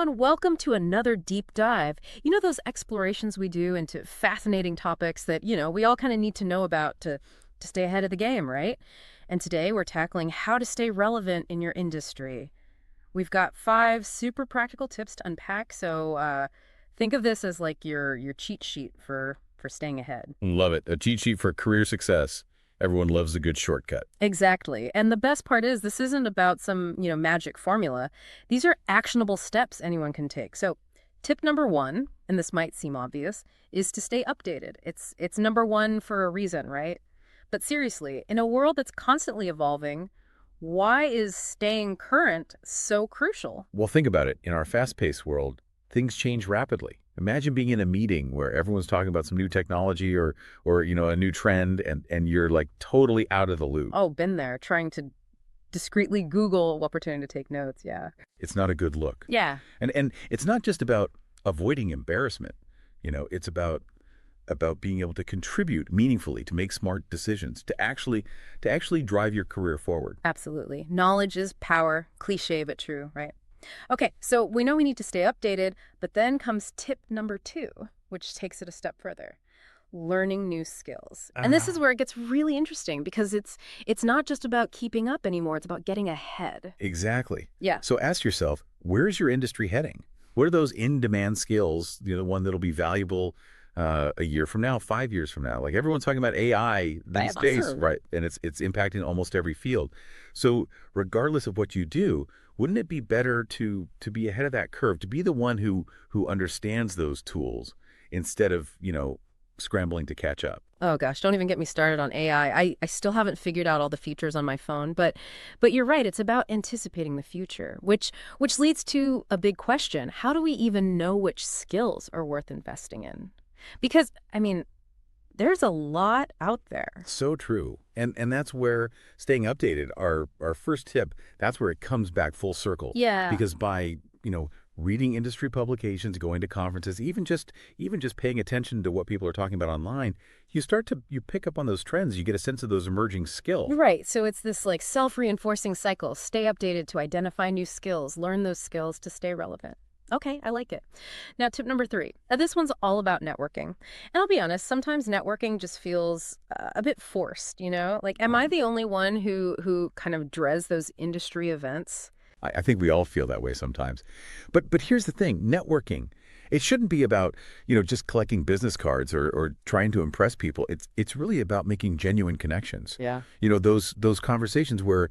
everyone. Welcome to another deep dive. You know those explorations we do into fascinating topics that, we all kind of need to know about to stay ahead of the game, right? And today we're tackling how to stay relevant in your industry. We've got 5 super practical tips to unpack, so think of this as like your cheat sheet for staying ahead. Love it. A cheat sheet for career success. Everyone loves a good shortcut. Exactly. And the best part is this isn't about some, magic formula. These are actionable steps anyone can take. So, tip number 1, and this might seem obvious, is to stay updated. It's number 1 for a reason, right? But seriously, in a world that's constantly evolving, why is staying current so crucial? Well, think about it. In our fast-paced world, things change rapidly. Imagine being in a meeting where everyone's talking about some new technology or a new trend and you're like totally out of the loop. Oh, been there, trying to discreetly Google while pretending to take notes. Yeah. It's not a good look. Yeah. And it's not just about avoiding embarrassment. It's about being able to contribute meaningfully, to make smart decisions, to actually drive your career forward. Absolutely. Knowledge is power. Cliche, but true, right? Okay, so we know we need to stay updated, but then comes tip number 2, which takes it a step further. Learning new skills. And this is where it gets really interesting because it's not just about keeping up anymore, it's about getting ahead. Exactly. Yeah. So ask yourself, where's your industry heading? What are those in-demand skills, the one that'll be valuable a year from now, 5 years from now? Like everyone's talking about AI these days, right? And it's impacting almost every field. So regardless of what you do, wouldn't it be better to be ahead of that curve, to be the one who understands those tools instead of, scrambling to catch up? Oh gosh, don't even get me started on AI. I still haven't figured out all the features on my phone, but you're right, it's about anticipating the future, which leads to a big question. How do we even know which skills are worth investing in? Because, there's a lot out there. So true. And that's where staying updated, our first tip, that's where it comes back full circle. Yeah. Because by, reading industry publications, going to conferences, even just paying attention to what people are talking about online, you pick up on those trends, you get a sense of those emerging skills. Right. So it's this like self-reinforcing cycle. Stay updated to identify new skills, learn those skills to stay relevant. Okay, I like it. Now, tip number 3. Now, this one's all about networking. And I'll be honest, sometimes networking just feels a bit forced, Like, am I the only one who kind of dreads those industry events? I think we all feel that way sometimes. But here's the thing, networking, it shouldn't be about, just collecting business cards or trying to impress people. It's really about making genuine connections. Yeah. Those conversations where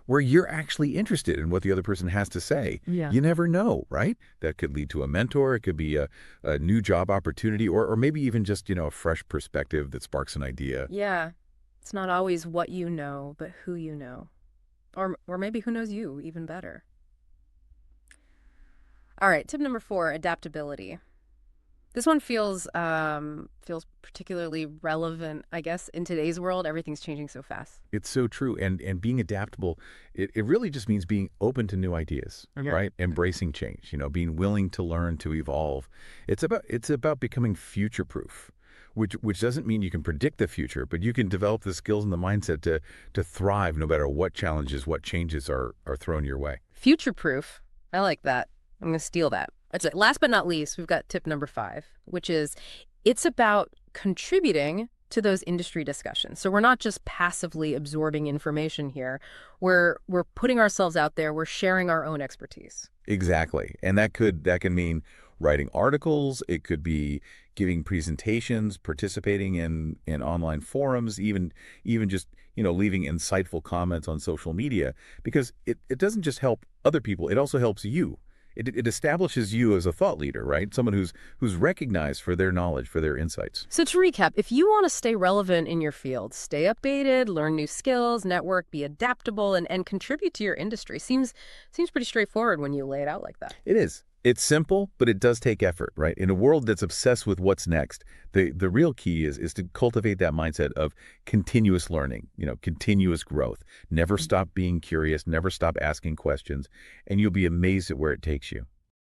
you're actually interested in what the other person has to say. Yeah. You never know, right? That could lead to a mentor. It could be a new job opportunity or maybe even just, a fresh perspective that sparks an idea. Yeah. It's not always what you know, but who you know. Or maybe who knows you even better. All right, tip number 4, adaptability. This one feels particularly relevant, I guess, in today's world. Everything's changing so fast. It's so true. And being adaptable, it really just means being open to new ideas, right? Embracing change, being willing to learn, to evolve. It's about becoming future-proof, which doesn't mean you can predict the future, but you can develop the skills and the mindset to thrive no matter what challenges, what changes are thrown your way. Future-proof. I like that. I'm going to steal that. Last but not least, we've got tip number 5, which is it's about contributing to those industry discussions. So we're not just passively absorbing information here. We're putting ourselves out there. We're sharing our own expertise. Exactly. And that can mean writing articles. It could be giving presentations, participating in online forums, even just, leaving insightful comments on social media, because it doesn't just help other people. It also helps you. It establishes you as a thought leader, right? Someone who's recognized for their knowledge, for their insights. So to recap, if you want to stay relevant in your field, stay updated, learn new skills, network, be adaptable, and contribute to your industry. Seems pretty straightforward when you lay it out like that. It is. It's simple, but it does take effort, right? In a world that's obsessed with what's next, the real key is to cultivate that mindset of continuous learning, continuous growth. Never stop being curious, never stop asking questions, and you'll be amazed at where it takes you.